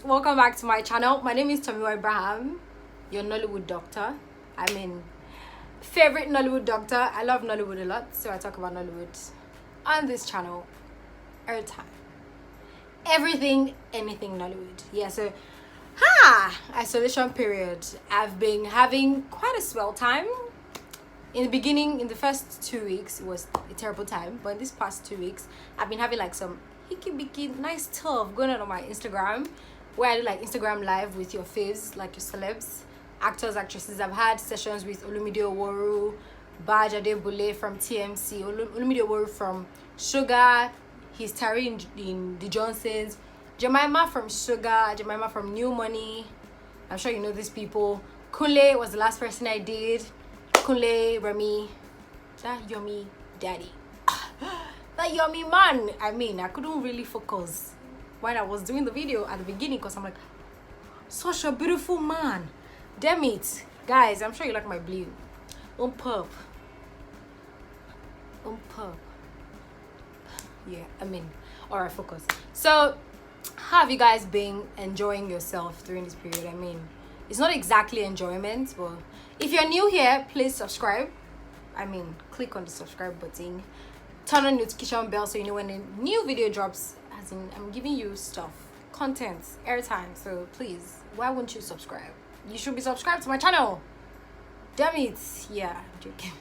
Welcome back to my channel. My name is Tomiwa, your Nollywood doctor. I mean, favorite Nollywood doctor. I love Nollywood a lot, so I talk about Nollywood on this channel every time. Everything, anything Nollywood. Yeah, so isolation period. I've been having quite a swell time. In the beginning, in the first 2 weeks, it was a terrible time, but in these past 2 weeks, I've been having like some hickey-bicky nice stuff going on my Instagram, where I do like Instagram live with your faves, like your celebs, actors, actresses. I've had sessions with Olumide Oworu, Baj Adebule from TMC, Olumide Oworu from Sugar, he's Terry in The Johnsons, Jemima from Sugar, Jemima from New Money. I'm sure you know these people. Kunle was the last person I did. Kunle, Remy, that yummy daddy. That yummy man. I mean, I couldn't really focus when I was doing the video at the beginning because I'm like, such a beautiful man. Damn it. Guys, I'm sure you like my blue. Pub. Yeah, I mean, alright, focus. So, how have you guys been enjoying yourself during this period? I mean, it's not exactly enjoyment, but if you're new here, please subscribe. I mean, click on the subscribe button. Turn on the notification bell so you know when a new video drops. As in, I'm giving you stuff, content, airtime. So please, why won't you subscribe? You should be subscribed to my channel. Damn it. Yeah, I'm joking.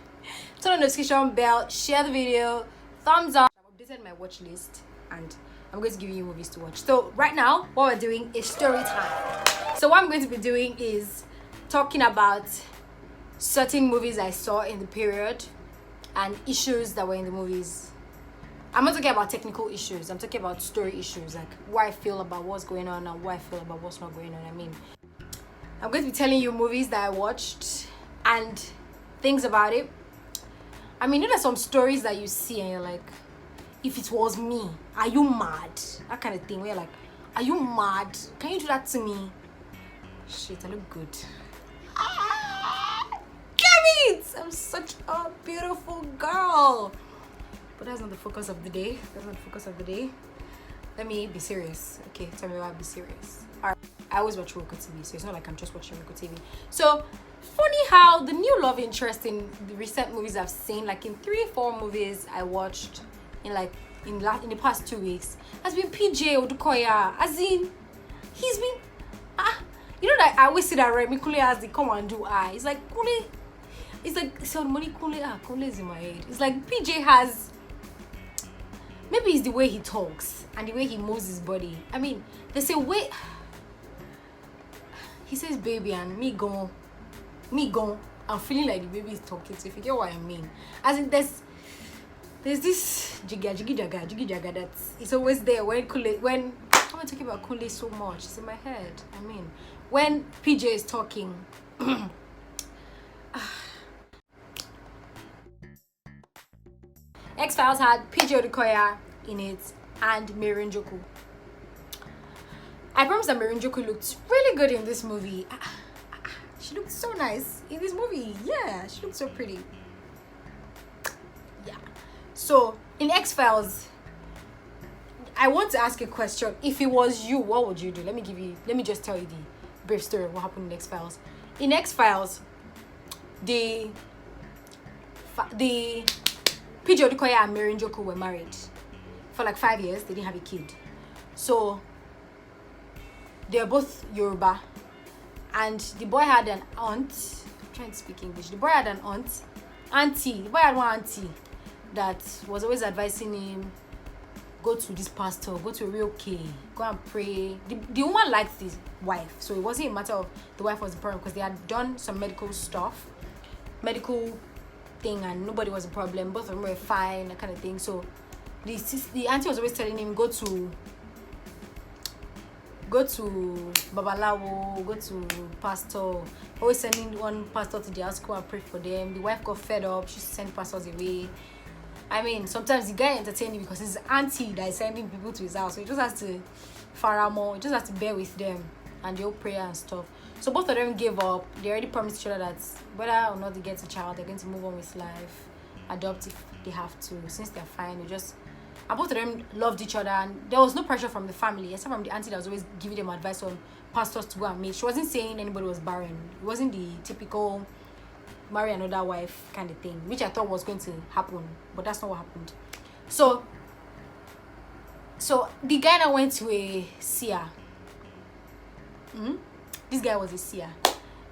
Turn on the notification bell, share the video, thumbs up. I've updated my watch list and I'm going to give you movies to watch. So right now, what we're doing is story time. So what I'm going to be doing is talking about certain movies I saw in the period and issues that were in the movies. I'm not talking about technical issues. I'm talking about story issues, like what I feel about what's going on and what I feel about what's not going on. I mean, I'm going to be telling you movies that I watched and things about it. I mean, there's some stories that you see and you're like, if it was me, are you mad? That kind of thing where you're like, are you mad? Can you do that to me? Shit, I look good. Damn it! I'm such a beautiful girl. But that's not the focus of the day. Let me be serious. Okay, tell me why I'll be serious. Alright, I always watch Irokotv, so it's not like I'm just watching Irokotv. So funny how the new love interest in the recent movies I've seen, like in 3-4 movies I watched in the past 2 weeks, has been PJ Odukoya. As in, he's been you know that I always say that Remy Kule has the come and do it's like Kule. It's like so money Kule is in my head. It's like PJ has. Maybe it's the way he talks and the way he moves his body. I mean, there's a way he says baby and me gone. I'm feeling like the baby is talking. So if you get what I mean, as in there's this jiggy jaga that is always there when I'm talking about Kule so much. It's in my head. I mean, when PJ is talking. X-Files had PJ Odukoya in it and Mary Njoku. I promise that Mary Njoku looked really good in this movie. She looked so nice in this movie. Yeah, she looked so pretty. Yeah. So in X-Files, I want to ask a question. If it was you, what would you do? Let me just tell you the brief story of what happened in X-Files. In X-Files, the PJ Odukoya and Mary Njoku were married for like 5 years. They didn't have a kid. So they're both Yoruba. And the boy had an aunt. I'm trying to speak English. The boy had an auntie. The boy had one auntie that was always advising him, go to this pastor, go to a real K, go and pray. The woman liked his wife. So it wasn't a matter of the wife was the problem because they had done some medical thing and nobody was a problem. Both of them were fine, that kind of thing. So the auntie was always telling him, go to Babalawo, go to pastor, always sending one pastor to the house, go and pray for them. The wife got fed up, she sent pastors away. I mean, sometimes the guy entertaining because his auntie that is sending people to his house, so he just has to faramo, he just has to bear with them and the whole prayer and stuff. So both of them gave up. They already promised each other that whether or not they get a child, they're going to move on with life, adopt if they have to. Since they're fine, they just, and both of them loved each other, and there was no pressure from the family except from the auntie that was always giving them advice on pastors to go and meet. She wasn't saying anybody was barren. It wasn't the typical marry another wife kind of thing, which I thought was going to happen, but that's not what happened. So the guy that went to a seer. This guy was a seer.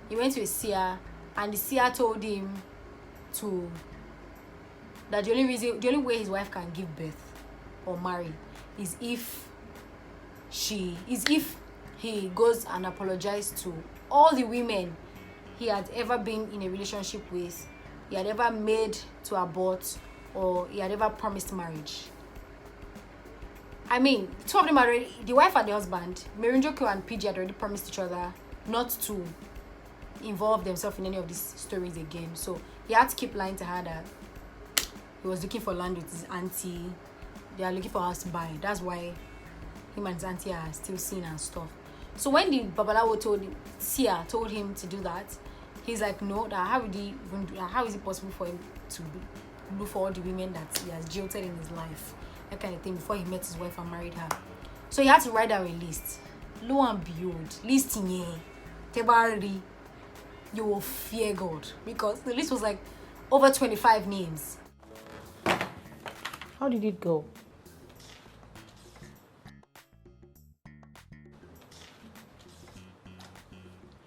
He went to a seer, and the seer told him that the only way his wife can give birth or marry is if he goes and apologizes to all the women he had ever been in a relationship with, he had ever made to abort, or he had ever promised marriage. I mean, two of them already, the wife and the husband, Merinjoku and PG, had already promised each other not to involve themselves in any of these stories again. So he had to keep lying to her that he was looking for land with his auntie. They are looking for a house to buy. That's why him and his auntie are still seeing and stuff. So when the Babalawo Sia told him to do that, he's like, no, that how is it possible for him to look for all the women that he has jilted in his life, that kind of thing, before he met his wife and married her. So he had to write down a list. Lo and behold, list in Tebari, you will fear God, because the list was like over 25 names. How did it go?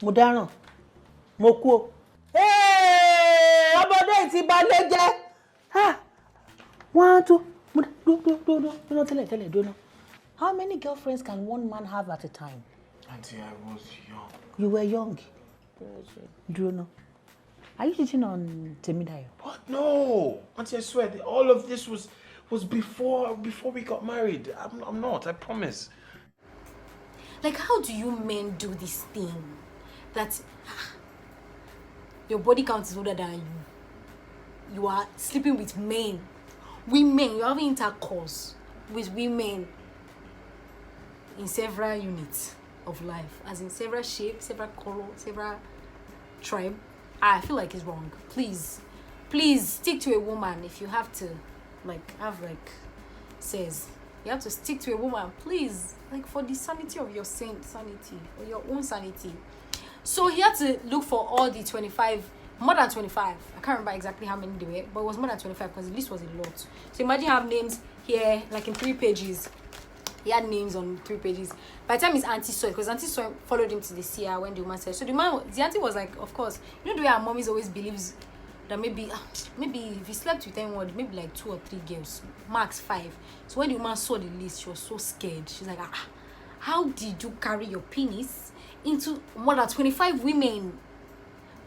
Mudano, Moku. Hey, ọmọdé ti balẹ̀ jẹ́. Ha! 1, 2. Do. How many girlfriends can one man have at a time? Auntie, I was young. You were young. Bruno. Are you cheating on Temidayo? What? No! Auntie, I swear, all of this was before we got married. I'm not, I promise. Like, how do you men do this thing that your body count is older than you? You are sleeping with men, women, you're having intercourse with women in several units of life, as in several shapes, several colors, several tribe. I feel like it's wrong. Please stick to a woman. If you have to, says, you have to stick to a woman, please, like, for the sanity of your sanity, or your own sanity. So he had to look for all the 25, more than 25. I can't remember exactly how many they were, but it was more than 25 because the list was a lot. So imagine have names here, like in 3 pages. He had names on 3 pages. By the time his auntie saw it, because auntie followed him to the seer when the woman said. So the auntie was like, of course, you know the way our mommies always believes that maybe if he slept with anyone, maybe like 2 or 3 girls, max 5. So when the woman saw the list, she was so scared. She's like, how did you carry your penis into more than 25 women?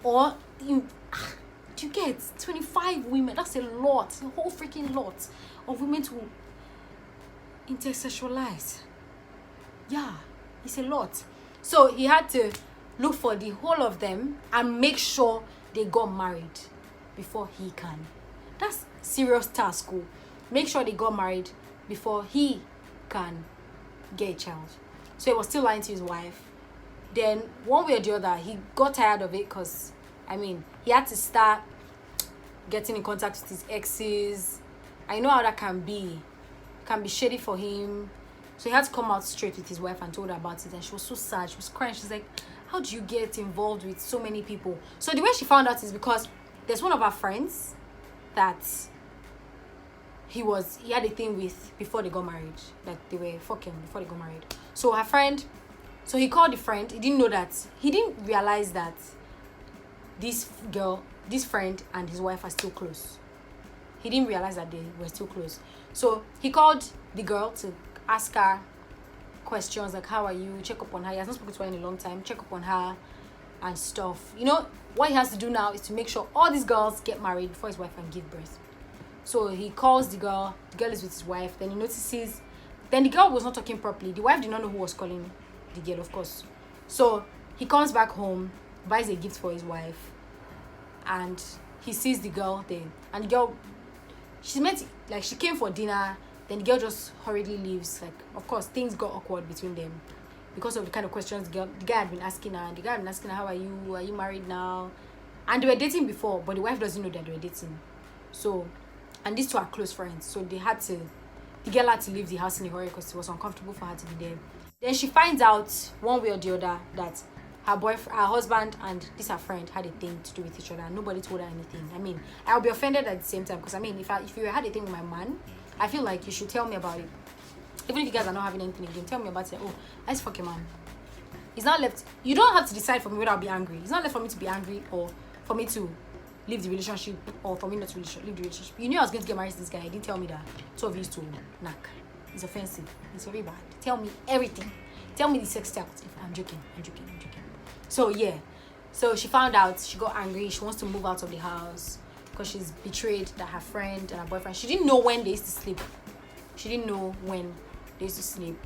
Or do you get 25 women? That's a lot, a whole freaking lot of women to intersexualize. Yeah, it's a lot. So he had to look for the whole of them and make sure they got married before he can. That's serious task. Make sure they got married before he can get a child. So he was still lying to his wife. Then one way or the other, he got tired of it, because he had to start getting in contact with his exes. I know how that can be shady for him. So he had to come out straight with his wife and told her about it, and she was so sad. She was crying. She's like, how do you get involved with so many people? So the way she found out is because there's one of her friends that he had a thing with before they got married. Like, they were fucking before they got married. So her friend, so he called the friend. He didn't realize that this friend and his wife are still close. He didn't realize that they were still close. So he called the girl to ask her questions like, how are you? Check up on her. He has not spoken to her in a long time. Check up on her and stuff. You know, what he has to do now is to make sure all these girls get married before his wife can give birth. So he calls the girl is with his wife. Then he notices, then the girl was not talking properly. The wife did not know who was calling the girl, of course. So he comes back home, buys a gift for his wife, and he sees the girl there. And the girl, she came for dinner, then the girl just hurriedly leaves. Like, of course, things got awkward between them because of the kind of questions the guy had been asking her. And the guy had been asking her, how are you married now? And they were dating before, but the wife doesn't know that they were dating. So, and these two are close friends, so the girl had to leave the house in a hurry because it was uncomfortable for her to be there. Then she finds out one way or the other that her husband and this her friend had a thing to do with each other, and nobody told her anything. I mean, I'll be offended at the same time, because I mean, if you had a thing with my man, I feel like you should tell me about it. Even if you guys are not having anything again, tell me about it. Oh, let's fuck your man. It's not left. You don't have to decide for me whether I'll be angry. It's not left for me to be angry or for me to leave the relationship or for me not to leave the relationship. You knew I was going to get married to this guy. You didn't tell me that. 2 of you to knack. It's offensive. It's very bad. Tell me everything. Tell me the sex steps. I'm joking. So yeah. So she found out. She got angry. She wants to move out of the house because she's betrayed that her friend and her boyfriend. She didn't know when they used to sleep. She didn't know when they used to sleep.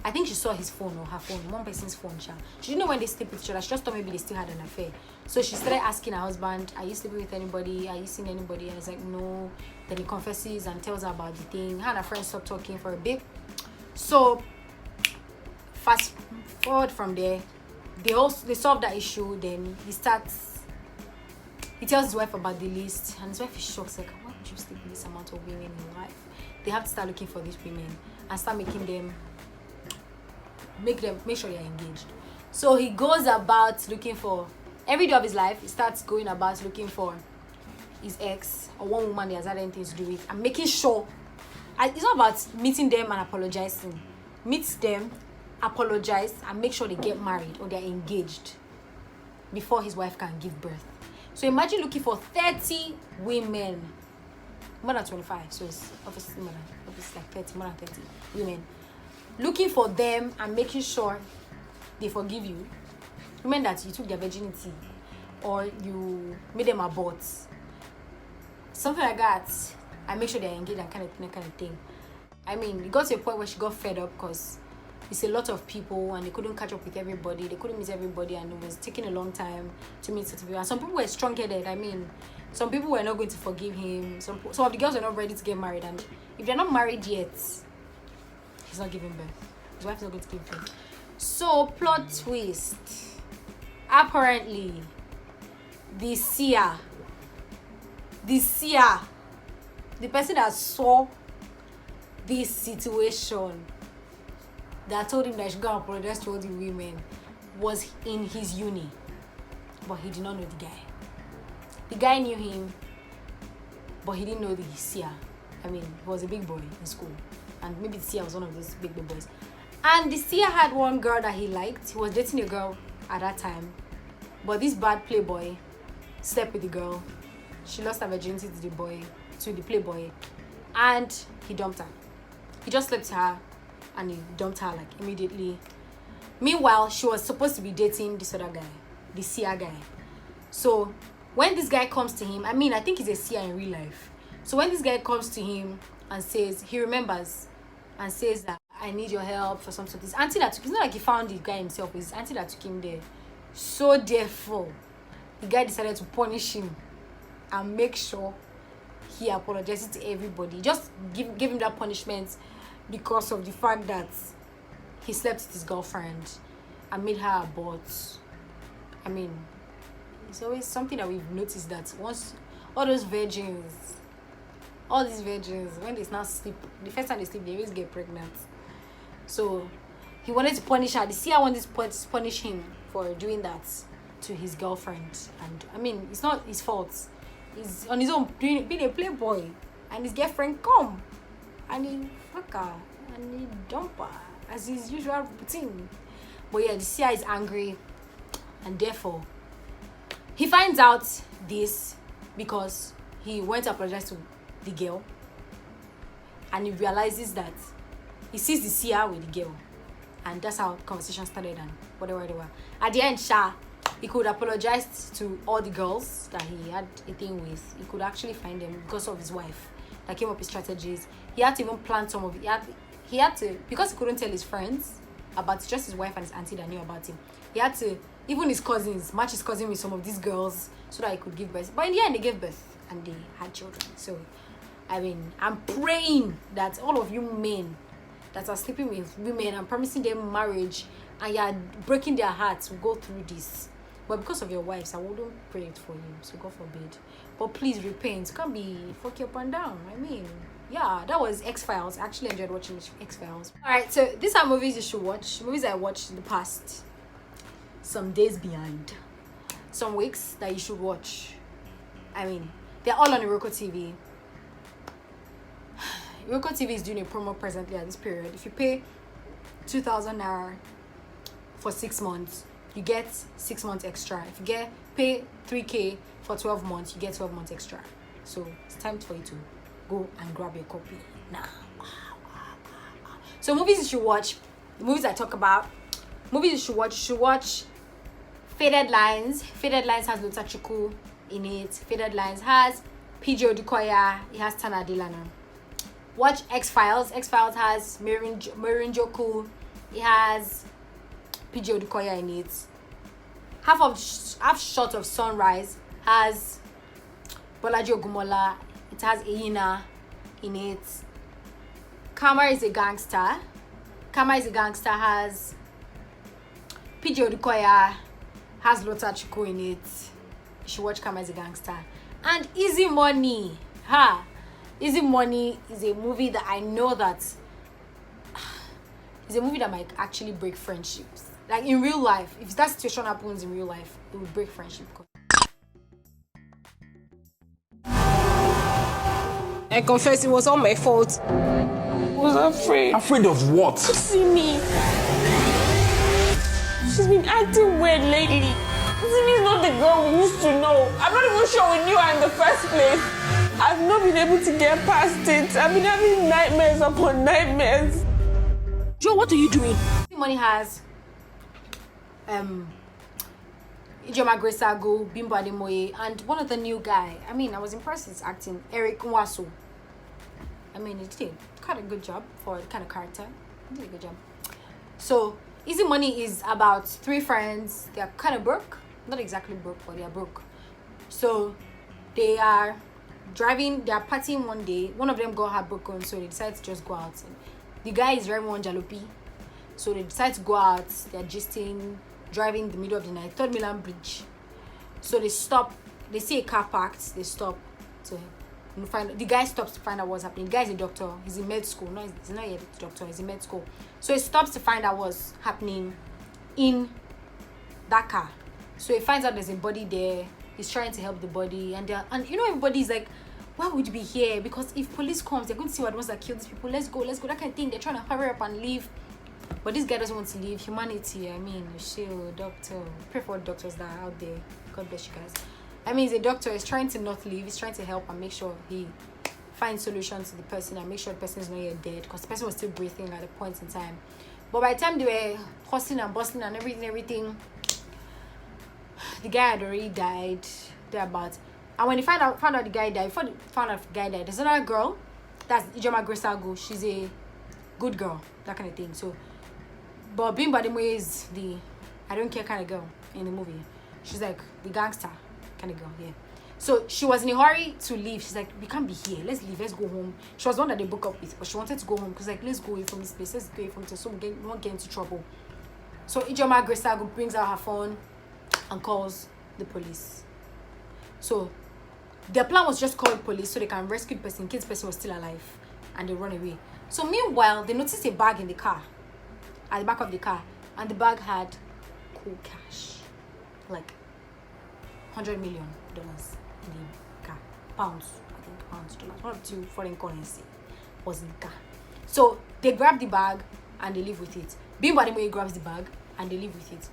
I think she saw his phone or her phone, one person's phone. She didn't know when they sleep with each other. She just thought maybe they still had an affair. So she started asking her husband, are you sleeping with anybody? Are you seeing anybody? And he's like, no. Then he confesses and tells her about the thing. Her and her friend stopped talking for a bit. So fast forward from there, they solve that issue. Then he tells his wife about the list, and his wife is shocked, like, why would you sleep with this amount of women in your life? They have to start looking for these women and start make sure they're engaged. So he goes about looking for, every day of his life, he starts going about looking for his ex or one woman he has had anything to do with, and making sure, it's not about meeting them and apologizing. Meets them, apologize, and make sure they get married or they're engaged before his wife can give birth. So imagine looking for 30 women, more than 25, so it's obviously like 30, more than 30 women, looking for them and making sure they forgive you. Women that you took their virginity or you made them abort, something like that, and make sure they're engaged and kind of thing. I mean, it got to a point where she got fed up because it's a lot of people and they couldn't catch up with everybody. They couldn't meet everybody, and it was taking a long time to meet certain people. And some people were strong-headed. I mean, some people were not going to forgive him. Some of the girls were not ready to get married, and if they're not married yet, he's not giving birth. His wife's not going to give birth. So, plot twist. Apparently, the seer, the person that saw this situation, that told him that he should go and apologize to all the women, was in his uni, but he did not know the guy. The guy knew him, but he didn't know the seer. I mean, he was a big boy in school, and maybe the seer was one of those big boys. And the seer had one girl that he liked. He was dating a girl at that time, but this bad playboy slept with the girl. She lost her virginity to the playboy, and he dumped her. He just slept with her, and he dumped her like immediately. Meanwhile, she was supposed to be dating this other guy, the seer guy. So when this guy comes to him, I mean, I think he's a seer in real life. So when this guy comes to him and says, he remembers and says that I need your help for something. His auntie that took, it's not like he found the guy himself, it's his auntie that took him there. So therefore, the guy decided to punish him and make sure he apologizes to everybody. Just give him that punishment because of the fact that he slept with his girlfriend and made her abort. I mean, it's always something that we've noticed, that once all these virgins, when they now sleep, the first time they sleep, they always get pregnant. So he wanted to punish her. The seer wanted to punish him for doing that to his girlfriend. And I mean, it's not his fault. He's on his own being a playboy, and his girlfriend come and he fuck her and he dump her as his usual routine. But yeah, the seer is angry, and therefore he finds out this because he went to apologize to the girl, and he realizes that he sees the seer with the girl, and that's how conversation started and whatever. At the end, he could apologize to all the girls that he had a thing with. He could actually find them because of his wife that came up with strategies. He had to even plan some of it. He had to, because he couldn't tell his friends about it, just his wife and his auntie that knew about him. He had to, even his cousins, match his cousin with some of these girls so that he could give birth. But in the end, they gave birth and they had children. So, I mean, I'm praying that all of you men that are sleeping with women and promising them marriage and you're breaking their hearts will go through this. But because of your wives, I wouldn't pray it for you, so God forbid. But please repent. You can't be fucking up and down. I mean, yeah, that was X-Files. I actually enjoyed watching X-Files. Alright, so these are movies you should watch. Movies I watched in the past. Some days behind. Some weeks that you should watch. I mean, they're all on Irokotv. Irokotv is doing a promo presently at this period. If you pay 2,000 naira for 6 months, you get 6 months extra. If you pay 3K for 12 months, you get 12 months extra. So it's time for you to go and grab your copy now. So movies you should watch, the movies I talk about, movies you should watch Faded Lines. Faded Lines has Lota Chukwu in it. Faded Lines has PJ Odukoya. It has Tana Delano. Watch X-Files. X-Files has Marin Joku. It has PJ Odukoya in it. Half shot of Sunrise has Bolaji Ogumola. It has Eyina in it. Karma is a Gangster. Karma is a Gangster has PJ Odukoya, has Lota Chukwu in it. You should watch Karma is a Gangster. And Easy Money. Easy Money is a movie that I know that is a movie that might actually break friendships. Like in real life, if that situation happens in real life, it will break friendship. I confess it was all my fault. I was afraid. Afraid of what? See me. She's been acting weird lately. Simi's not the girl we used to know. I'm not even sure we knew her in the first place. I've not been able to get past it. I've been having nightmares upon nightmares. Joe, what are you doing? Money has Ijoma Gresago, Bimbo Ademoye, and one of the new guy. I mean, I was impressed with his acting, Eric Nwaso. I mean, he did quite a good job for the kind of character. He did a good job. So, Easy Money is about 3 friends. They are kind of broke. Not exactly broke, but they are broke. So, they are driving, they are partying one day. One of them got heartbroken, so they decide to just go out. And the guy is driving one jalopy. So, they decide to go out. They are gisting, driving in the middle of the night, 3rd Milan Bridge. So they stop, they see a car parked, they stop to find, the guy stops to find out what's happening. The guy is a doctor, he's in med school. No, he's not yet a doctor, he's in med school. So he stops to find out what's happening in that car. So he finds out there's a body there, he's trying to help the body, and you know, everybody's like, why would you be here? Because if police comes, they're going to see what was that killed these people. Let's go, that kind of thing. They're trying to hurry up and leave. But this guy doesn't want to leave. Humanity, I mean, shield, doctor. Pray for doctors that are out there. God bless you guys. I mean, he's a doctor. He's trying to not leave. He's trying to help and make sure he finds solutions to the person and make sure the person is not yet dead, because the person was still breathing at a point in time. But by the time they were hustling and bustling and everything, the guy had already died. Thereabout. And when they found out the guy died, before they found out the guy died, there's another girl. That's Ijoma Gresago. She's a good girl. That kind of thing. So, but Bimbo Ademoye is the I don't care kind of girl in the movie. She's like the gangster kind of girl, yeah. So she was in a hurry to leave. She's like, we can't be here. Let's leave. Let's go home. She was one that they broke up with, but she wanted to go home because like, let's go away from this place. Let's go away from this so we won't get into trouble. So Ijoma Gresago brings out her phone and calls the police. So their plan was just call the police so they can rescue the person in case the person was still alive, and they run away. So meanwhile, they noticed a bag in the car, at the back of the car, and the bag had cool cash, like $100 million in the car, pounds, I think pounds, dollars, one of the 2 foreign currency was in the car. So they grab the bag and they leave with it. Bimbo Ademoye grabs the bag and they leave with it.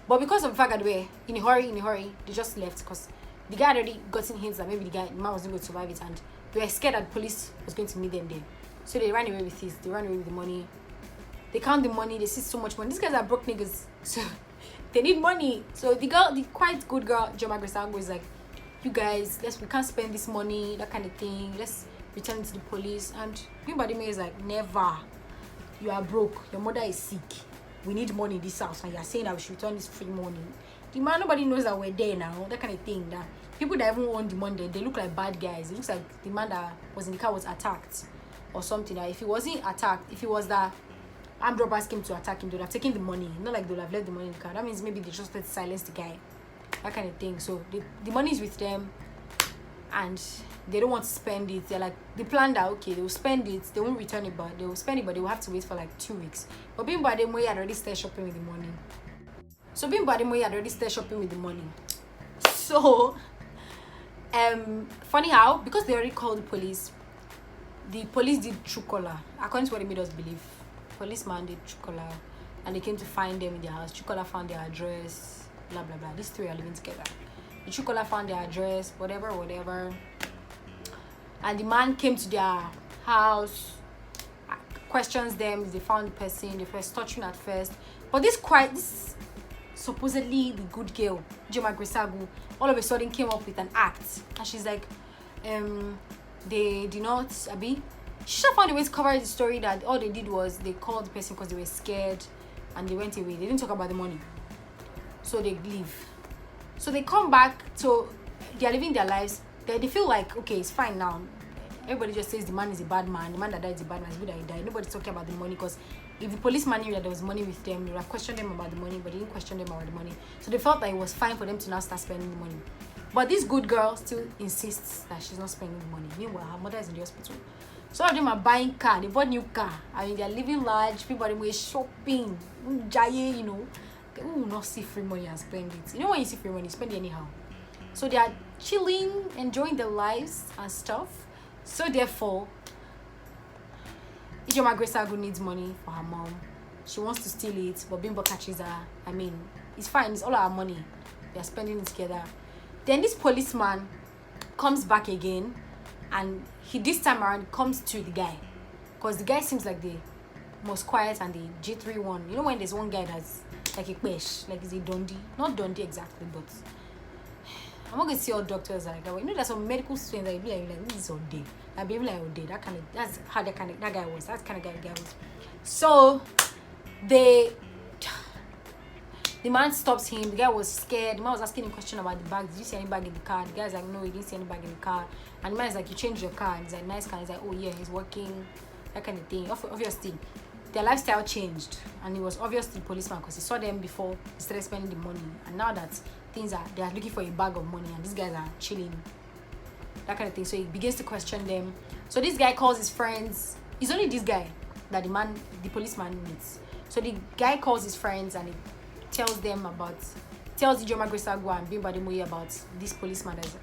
But because of the fact that they were in a hurry, they just left because the guy had already gotten hints that maybe the man wasn't going to survive it, and they were scared that the police was going to meet them there. So they ran away with it. They ran away with the money. They count the money. They see so much money. These guys are broke niggas, so they need money. So the girl, the quite good girl, Ijoma Gresago, is like, you guys, we can't spend this money, that kind of thing. Let's return it to the police. And Bimbo Ademoye is like, never. You are broke. Your mother is sick. We need money in this house, and you're saying that we should return this free money. The man, nobody knows that we're there now. That kind of thing. That people that even own the money, they look like bad guys. It looks like the man that was in the car was attacked or something. That if he wasn't attacked, if it was that armed robbers came to attack him, they would have taken the money. Not like they would have left the money in the car. That means maybe they just had to silence the guy. That kind of thing. So the money is with them and they don't want to spend it. They're like, they planned that, okay, they will spend it, they won't return it, but they will spend it, but they will have to wait for like 2 weeks. But being Bademoye had already started shopping with the money. So funny how, because they already called the police did true color. According to what they made us believe, policeman did true color, and they came to find them in their house. True color found their address, blah blah blah. These three are living together. The true color found their address, whatever, and the man came to their house, questions them if they found the person. They first touching at first, but this supposedly the good girl, Joma Gresagu, all of a sudden came up with an act, and she's like, they did not, Abi. She just found a way to cover the story that all they did was they called the person because they were scared, and they went away. They didn't talk about the money, so they leave. So they come back, so they are living their lives. They feel like, okay, it's fine now. Everybody just says the man is a bad man. The man that died is a bad man. It's good that he died. Nobody's talking about the money, because if the policeman knew that there was money with them, they would have questioned them about the money, but they didn't question them about the money. So they felt that it was fine for them to now start spending the money. But this good girl still insists that she's not spending the money. Meanwhile, her mother is in the hospital. Some of them are buying car. They bought new car. I mean, they're living large. People are shopping. Jaye, you know. They will not see free money and spend it. You know, when you see free money, you spend it anyhow. So they are chilling, enjoying their lives and stuff. So therefore, Ijoma Gresagu needs money for her mom. She wants to steal it, but Bimbo catches her. I mean, it's fine. It's all our money. They're spending it together. Then this policeman comes back again, and he this time around comes to the guy, because the guy seems like the most quiet and the G3 one. You know when there's one guy that's like a pesh, like is a Dundee, not Dundee exactly, but I'm not gonna see all doctors like that. You know, there's some medical students that be like this is all day. That baby like all day. That's how that guy was. That's kind of guy the guy was. So the man stops him. The guy was scared. The man was asking him a question about the bag. Did you see any bag in the car? The guy's like, no, he didn't see any bag in the car. And the man is like, you changed your car. And he's like, nice car. He's like, oh yeah, he's working. That kind of thing. Obviously, their lifestyle changed, and it was obvious to the policeman because he saw them before he started spending the money. And now that they are looking for a bag of money, and these guys are chilling, that kind of thing. So he begins to question them. So this guy calls his friends. It's only this guy that the policeman meets. So the guy calls his friends and he tells Ijoma Gresagu and Bimbo Bademoye about this policeman that's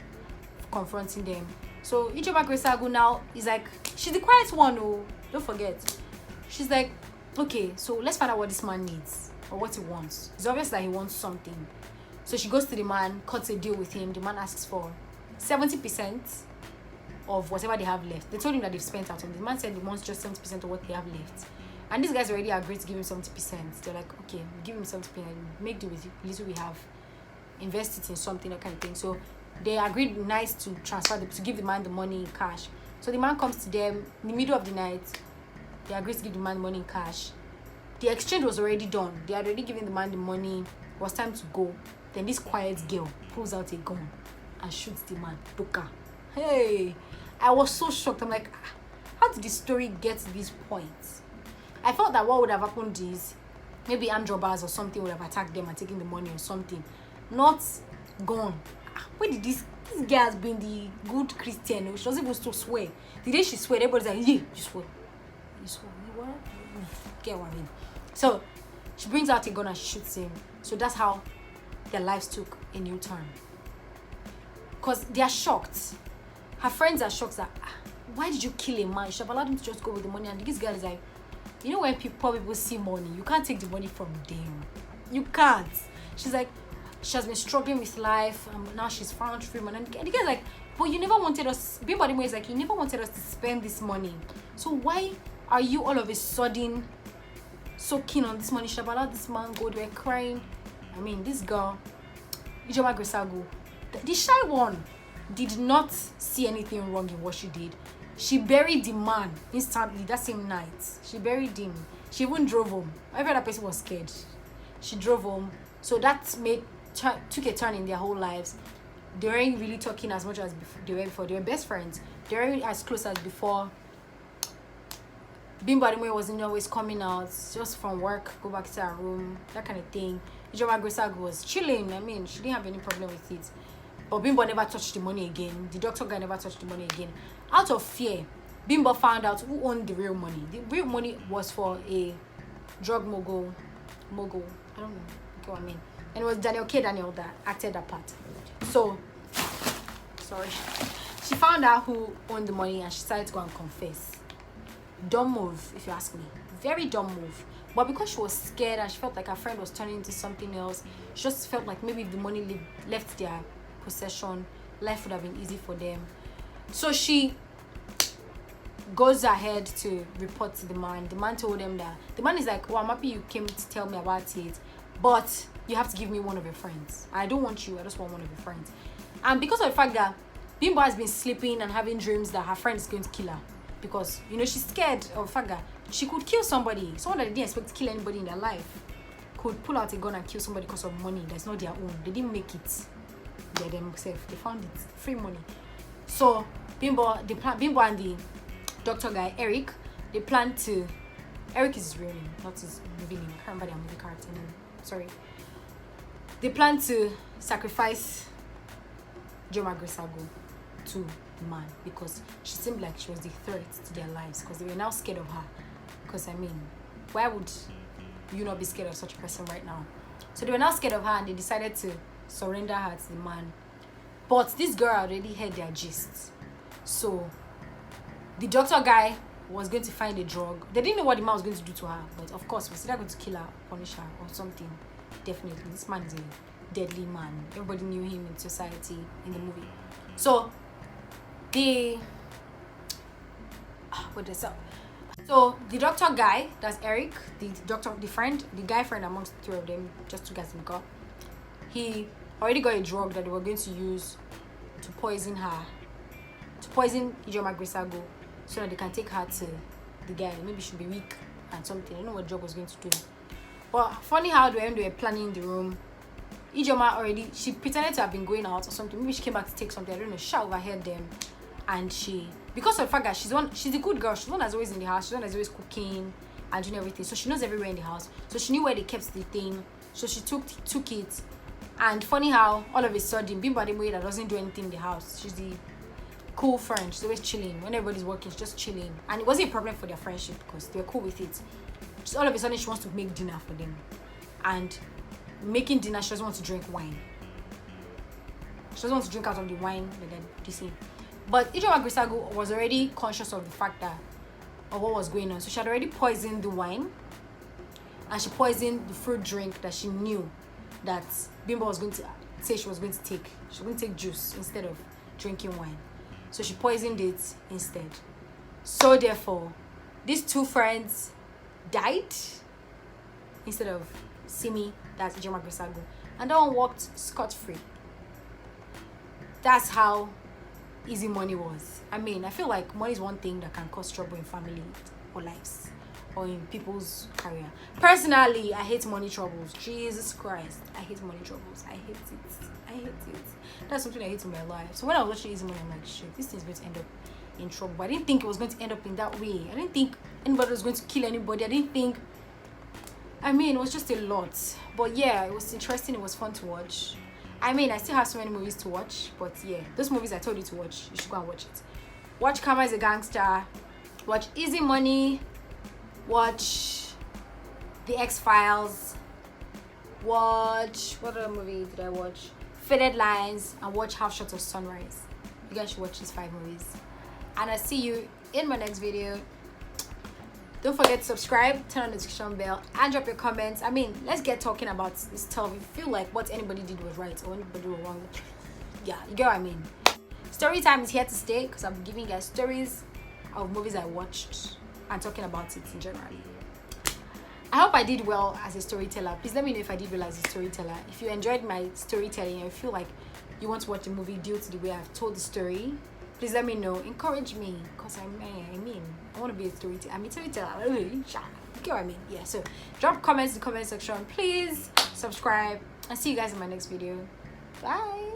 confronting them. So Ijoma Gresagu now is like, she's the quiet one, oh, don't forget. She's like, okay, so let's find out what this man needs or what he wants. It's obvious that he wants something. So she goes to the man, cuts a deal with him. The man asks for 70% of whatever they have left. They told him that they've spent out on it. The man said he wants just 70% of what they have left. And these guys already agreed to give him 70%. They're like, okay, we'll give him 70%, make do with it, little we have, invest it in something, that kind of thing. So they agreed nice to to give the man the money in cash. So the man comes to them in the middle of the night. They agreed to give the man money in cash. The exchange was already done. They had already given the man the money. It was time to go. Then this quiet girl pulls out a gun and shoots the man. Doka. Hey, I was so shocked. I'm like, how did the story get to this point? I felt that what would have happened is maybe armed robbers or something would have attacked them and taken the money or something. Not gone. Where did this girl has been the good Christian? She wasn't supposed to swear. The day she swear, everybody's like, yeah, you swear. You swear. You what? Get what I mean? So she brings out a gun and she shoots him. So that's how their lives took a new turn. Because they are shocked. Her friends are shocked that, why did you kill a man? You should have allowed him to just go with the money. And this girl is like, you know when poor people see money, you can't take the money from them. You can't. She's like, she has been struggling with life, and now she's found free money. And the guy's like, but you never wanted us, Bimbo Bademoye is like, you never wanted us to spend this money. So why are you all of a sudden so keen on this money? You should have allowed this man go. They were crying. I mean, this girl, Ijoma Gresagu, the shy one, did not see anything wrong in what she did. She buried the man instantly that same night. She buried him. She even drove home. Every other person was scared. She drove home. So that took a turn in their whole lives. they weren't really talking as much as they were before. They were best friends. They weren't as close as before. Bimbo Ademoye wasn't always coming out just from work, go back to her room, that kind of thing. Ijoma Agbesagu was chilling. I mean, she didn't have any problem with it. But Bimbo never touched the money again. The doctor guy never touched the money again. Out of fear, Bimbo found out who owned the real money. The real money was for a drug mogul. I don't know. Okay, what I mean. And it was Daniel that acted that part. So, sorry. She found out who owned the money and she decided to go and confess. Dumb move, if you ask me. Very dumb move. But because she was scared and she felt like her friend was turning into something else, she just felt like maybe if the money left their possession, life would have been easy for them. So she goes ahead to report to the man. The man told them that the man is like, well, I'm happy you came to tell me about it, but you have to give me one of your friends. I don't want you, I just want one of your friends. And because of the fact that Bimbo has been sleeping and having dreams that her friend is going to kill her, because you know she's scared of the fact that she could kill somebody, someone that didn't expect to kill anybody in their life could pull out a gun and kill somebody because of money that's not their own. They didn't make it, they're themselves, they found it, free money. So Bimbo and the doctor guy Eric, they plan to, Eric is his real name, not his movie name. I can't remember their movie character name, sorry. They plan to sacrifice Ijoma Agbesagu to the man because she seemed like she was the threat to their lives, because they were now scared of her. Because I mean, why would you not be scared of such a person right now? So they were now scared of her and they decided to surrender her to the man. But this girl already heard their gist. So the doctor guy was going to find a drug. They didn't know what the man was going to do to her, but of course was either going to kill her, punish her or something. Definitely, this man is a deadly man. Everybody knew him in society, in the movie. So the So the doctor guy, that's Eric, the guy friend amongst the three of them, just two guys in the car, he already got a drug that they were going to use to poison her, to poison Ijoma Agbesagu, so that they can take her to the guy. Maybe she'll be weak and something. I don't know what the drug was going to do. But funny how when they were planning in the room, Ijoma she pretended to have been going out or something. Maybe she came back to take something. I don't know. She overheard them. And because of the fact that she's a good girl, she's the one that's always in the house, she's the one that's always cooking and doing everything, so she knows everywhere in the house, so she knew where they kept the thing, so she took it. And funny how all of a sudden Bimbo Ademoye that doesn't do anything in the house, she's the cool friend, she's always chilling when everybody's working, she's just chilling, and it wasn't a problem for their friendship because they were cool with it. Just all of a sudden she wants to make dinner for them, and making dinner, she doesn't want to drink wine, she doesn't want to drink out of the wine that they're dissing. But Ijoma Agbesagu was already conscious of the fact of what was going on. So she had already poisoned the wine. And she poisoned the fruit drink that she knew that Bimbo was going to say she was going to take. She was going to take juice instead of drinking wine. So she poisoned it instead. So therefore, these two friends died instead of Simi, that's Ijoma Agbesagu. And that one walked scot-free. That's how easy money was. I mean, I feel like money is one thing that can cause trouble in family or lives or in people's career. Personally, I hate money troubles. Jesus Christ, I hate money troubles. I hate it. That's something I hate in my life. So when I was watching easy money, I'm like, shit, this thing's going to end up in trouble. But I didn't think it was going to end up in that way. I didn't think anybody was going to kill anybody. I mean, it was just a lot. But yeah, it was interesting. It was fun to watch. I mean, I still have so many movies to watch, but yeah, those movies I told you to watch, you should go and watch it. Watch Karma is a Gangster, watch Easy Money, watch The X-Files, watch, what other movie did I watch? Faded Lines, and watch Half Shots of Sunrise. You guys should watch these 5 movies. And I'll see you in my next video. Don't forget to subscribe, turn on the notification bell, and drop your comments. I mean, let's get talking about this stuff. If you feel like what anybody did was right or anybody was wrong, yeah, you get what I mean. Story time is here to stay because I'm giving you guys stories of movies I watched and talking about it in general. I hope I did well as a storyteller. Please let me know if I did well as a storyteller. If you enjoyed my storytelling and you feel like you want to watch the movie due to the way I've told the story, please let me know. Encourage me, because I want to be a storyteller. I'm a storyteller. You get what I mean? Yeah, so drop comments in the comment section. Please subscribe. I'll see you guys in my next video. Bye.